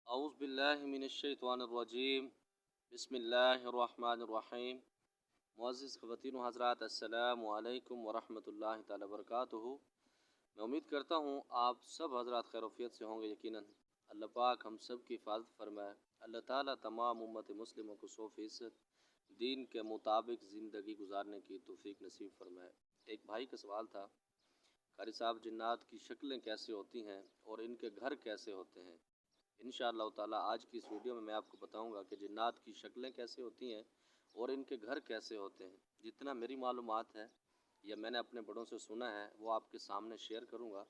औज़ु बिल्लाहि मिनश्शैतानिर्रजीम बिस्मिल्लाहिर्रहमानिर्रहीम। मुअज़्ज़िज़ ख़वातीन व हज़रात, अस्सलामु अलैकुम व रहमतुल्लाहि तआला बरकातुहू। मैं उम्मीद करता हूँ आप सब हज़रात खैरियत से होंगे। यकीनन अल्लाह पाक हम सब की हिफाजत फरमाए। अल्लाह ताला तमाम उम्मत मुस्लिमों को 100% दीन के मुताबिक ज़िंदगी गुजारने की तौफ़ीक नसीब फरमाए। एक भाई का सवाल था, कारी साहब जिन्नात की शक्लें कैसे होती हैं और इनके घर कैसे होते हैं। इंशाअल्लाह ताला आज की इस वीडियो में मैं आपको बताऊंगा कि जिन्नात की शक्लें कैसे होती हैं और इनके घर कैसे होते हैं। जितना मेरी मालूमात है या मैंने अपने बड़ों से सुना है वो आपके सामने शेयर करूंगा।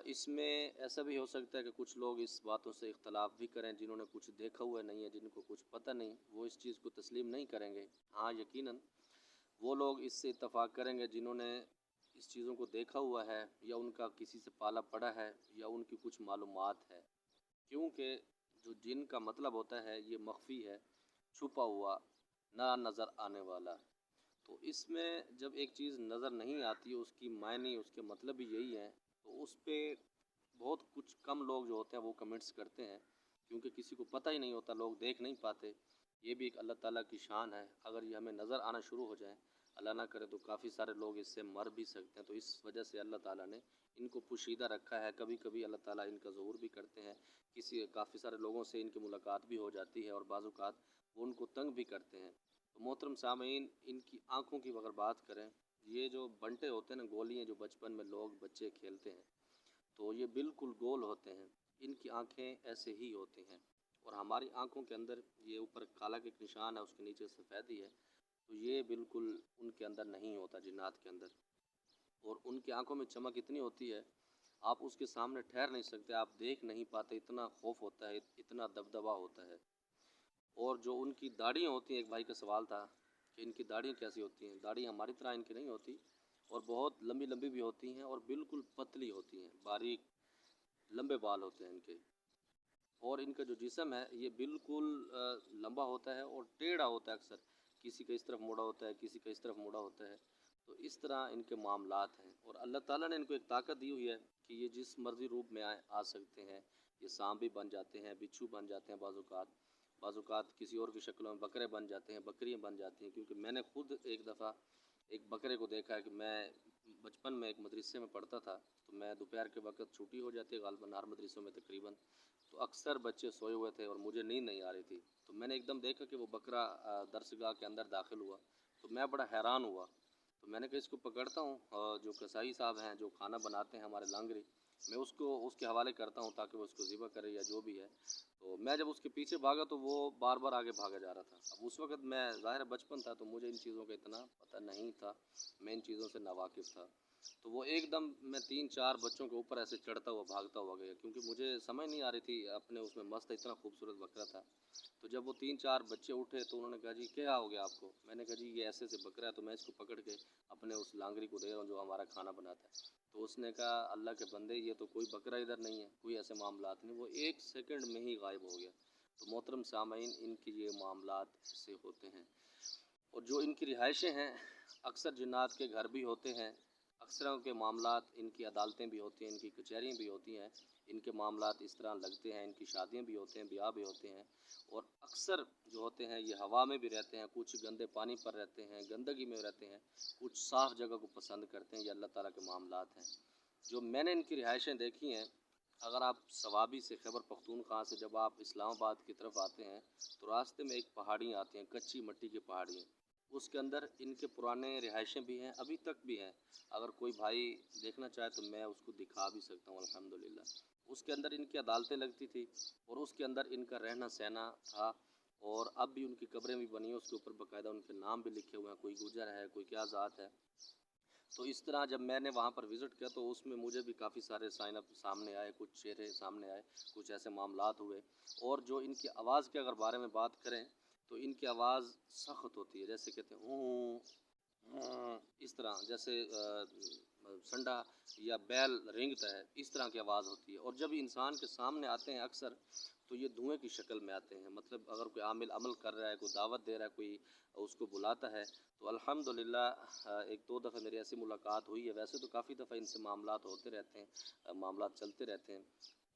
इसमें ऐसा भी हो सकता है कि कुछ लोग इस बातों से इख्तलाफ भी करें, जिन्होंने कुछ देखा हुआ नहीं है, जिनको कुछ पता नहीं, वो इस चीज़ को तस्लीम नहीं करेंगे। हाँ, यकीनन वो लोग इससे इत्तफाक करेंगे जिन्होंने इस चीज़ों को देखा हुआ है या उनका किसी से पाला पड़ा है या उनकी कुछ मालूमात है। क्योंकि जो जिन का मतलब होता है ये मख्फी है, छुपा हुआ, ना नज़र आने वाला। तो इसमें जब एक चीज़ नज़र नहीं आती, उसकी मायने, उसके मतलब भी यही है, तो उस पर बहुत कुछ कम लोग जो होते हैं वो कमेंट्स करते हैं, क्योंकि किसी को पता ही नहीं होता, लोग देख नहीं पाते। ये भी एक अल्लाह ताला की शान है। अगर ये हमें नज़र आना शुरू हो जाए, अल्लाह ना करे, तो काफ़ी सारे लोग इससे मर भी सकते हैं। तो इस वजह से अल्लाह ताला ने इनको पोशीदा रखा है। कभी कभी अल्लाह ताला इनका ज़हूर भी करते हैं, काफ़ी सारे लोगों से इनकी मुलाकात भी हो जाती है और बाज़-औक़ात वो उनको तंग भी करते हैं। तो मोहतरम सामीन, इनकी आँखों की अगर बात करें, ये जो बंटे होते हैं ना, गोलियाँ जो बचपन में लोग बच्चे खेलते हैं, तो ये बिल्कुल गोल होते हैं। इनकी आँखें ऐसे ही होती हैं और हमारी आँखों के अंदर ये ऊपर काला के निशान है, उसके नीचे सफ़ेदी है, तो ये बिल्कुल उनके अंदर नहीं होता, जिन्नात के अंदर। और उनकी आंखों में चमक इतनी होती है, आप उसके सामने ठहर नहीं सकते, आप देख नहीं पाते, इतना खौफ होता है, इतना दबदबा होता है। और जो उनकी दाढ़ियाँ होती हैं, एक भाई का सवाल था कि इनकी दाढ़ियाँ कैसी होती हैं। दाढ़ी हमारी तरह इनकी नहीं होती और बहुत लंबी लंबी भी होती हैं और बिल्कुल पतली होती हैं, बारीक लंबे बाल होते हैं इनके। और इनका जो जिस्म है ये बिल्कुल लंबा होता है और टेढ़ा होता है। अक्सर किसी का इस तरफ मुड़ा होता है, किसी का इस तरफ मुड़ा होता है। तो इस तरह इनके मामलात हैं और अल्लाह ताला ने इनको एक ताकत दी हुई है कि ये जिस मर्ज़ी रूप में आ सकते हैं। ये सांप भी बन जाते हैं, बिच्छू बन जाते हैं, बाज़-औक़ात किसी और की शक्लों में बकरे बन जाते हैं, बकरियाँ बन जाती हैं। क्योंकि मैंने खुद एक दफ़ा एक बकरे को देखा है कि मैं बचपन में एक मदरसे में पढ़ता था, तो मैं दोपहर के वक़्त छुट्टी हो जाती है ग़ालिबन हर मदरसों में तकरीबन, तो अक्सर बच्चे सोए हुए थे और मुझे नींद नहीं आ रही थी। तो मैंने एकदम देखा कि वो बकरा दरसगाह के अंदर दाखिल हुआ, तो मैं बड़ा हैरान हुआ। तो मैंने कहा इसको पकड़ता हूँ, जो कसाई साहब हैं जो खाना बनाते हैं हमारे लांगरी, मैं उसको उसके हवाले करता हूँ ताकि वो उसको ज़िबा करे या जो भी है। तो मैं जब उसके पीछे भागा तो वो बार बार आगे भागा जा रहा था। अब उस वक़्त मैं ज़ाहिर है बचपन था, तो मुझे इन चीज़ों का इतना पता नहीं था, मैं इन चीज़ों से नावाकिफ़ था। तो वो एकदम मैं 3-4 बच्चों के ऊपर ऐसे चढ़ता हुआ भागता हुआ गया, क्योंकि मुझे समझ नहीं आ रही थी अपने उसमें मस्त, इतना खूबसूरत बकरा था। तो जब वो 3-4 बच्चे उठे तो उन्होंने कहा जी क्या हो गया आपको। मैंने कहा जी ये ऐसे ऐसे बकरा है, तो मैं इसको पकड़ के अपने उस लांगरी को दे रहा हूँ जो हमारा खाना बनाता है। तो उसने कहा अल्लाह के बंदे, ये तो कोई बकरा इधर नहीं है, कोई ऐसे मामलात नहीं। वो 1 सेकंड में ही गायब हो गया। तो मोहतरम सामाइन, इनकी ये मामलात से होते हैं। और जो इनकी रिहाइशें हैं, अक्सर जिन्नात के घर भी होते हैं, अक्सरों के मामलात, इनकी अदालतें भी होती हैं, इनकी कचहरियाँ भी होती हैं, इनके मामलात इस तरह लगते हैं, इनकी शादियाँ भी होते हैं, ब्याह भी होते हैं। और अक्सर जो होते हैं ये हवा में भी रहते हैं, कुछ गंदे पानी पर रहते हैं, गंदगी में रहते हैं, कुछ साफ़ जगह को पसंद करते हैं। ये अल्लाह ताला के मामलात हैं। जो मैंने इनकी रिहाइशें देखी हैं, अगर आप सवाबी से, खैबर पख्तूनख्वा से जब आप इस्लामाबाद की तरफ आते हैं, तो रास्ते में एक पहाड़ियाँ आती हैं, कच्ची मिट्टी की पहाड़ियाँ। उसके अंदर इनके पुराने रिहाइशें भी हैं, अभी तक भी हैं। अगर कोई भाई देखना चाहे तो मैं उसको दिखा भी सकता हूँ अल्हम्दुलिल्लाह। उसके अंदर इनकी अदालतें लगती थी और उसके अंदर इनका रहना सहना था। और अब भी उनकी कब्रें भी बनी हैं, उसके ऊपर बाकायदा उनके नाम भी लिखे हुए हैं, कोई गुजर है, कोई क्या ज़ात है। तो इस तरह जब मैंने वहाँ पर विज़िट किया तो उसमें मुझे भी काफ़ी सारे साइन अप सामने आए, कुछ चेहरे सामने आए, कुछ ऐसे मामलात हुए। और जो इनकी आवाज़ के अगर बारे में बात करें, तो इनकी आवाज़ सख्त होती है, जैसे कहते हैं ऊँ, इस तरह जैसे संडा या बैल रेंगता है, इस तरह की आवाज़ होती है। और जब इंसान के सामने आते हैं अक्सर, तो ये धुएँ की शक्ल में आते हैं। मतलब अगर कोई आमिल अमल कर रहा है, कोई दावत दे रहा है, कोई उसको बुलाता है, तो अल्हम्दुलिल्लाह 1-2 दफ़ा मेरी ऐसी मुलाकात हुई है। वैसे तो काफ़ी दफ़ा इनसे मामलात होते रहते हैं, मामलात चलते रहते हैं।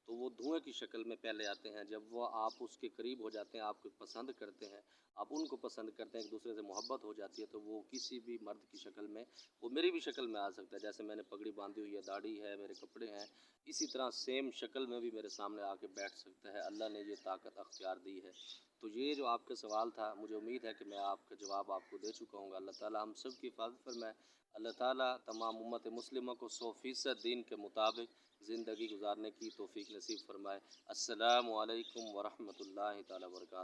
تو وہ دھوئیں کی شکل میں پہلے آتے ہیں، جب وہ آپ اس کے قریب ہو جاتے ہیں، آپ کو پسند کرتے ہیں، آپ ان کو پسند کرتے ہیں، ایک دوسرے سے محبت ہو جاتی ہے، تو وہ کسی بھی مرد کی شکل میں، وہ میری بھی شکل میں آ سکتا ہے، جیسے میں نے پگڑی باندھی ہوئی ہے، داڑھی ہے، میرے کپڑے ہیں، اسی طرح سیم شکل میں بھی میرے سامنے آ کے بیٹھ سکتا ہے، اللہ نے یہ طاقت اختیار دی ہے۔ تو یہ جو آپ کا سوال تھا، مجھے امید ہے کہ میں آپ کا جواب آپ کو دے چکا ہوں گا۔ اللہ تعالیٰ ہم سب کی حفاظت فرمائے، اللہ تعالیٰ تمام امت مسلمہ کو 100% دین کے مطابق زندگی گزارنے کی توفیق نصیب فرمائے۔ السلام علیکم ورحمۃ اللہ تعالیٰ وبرکاتہ۔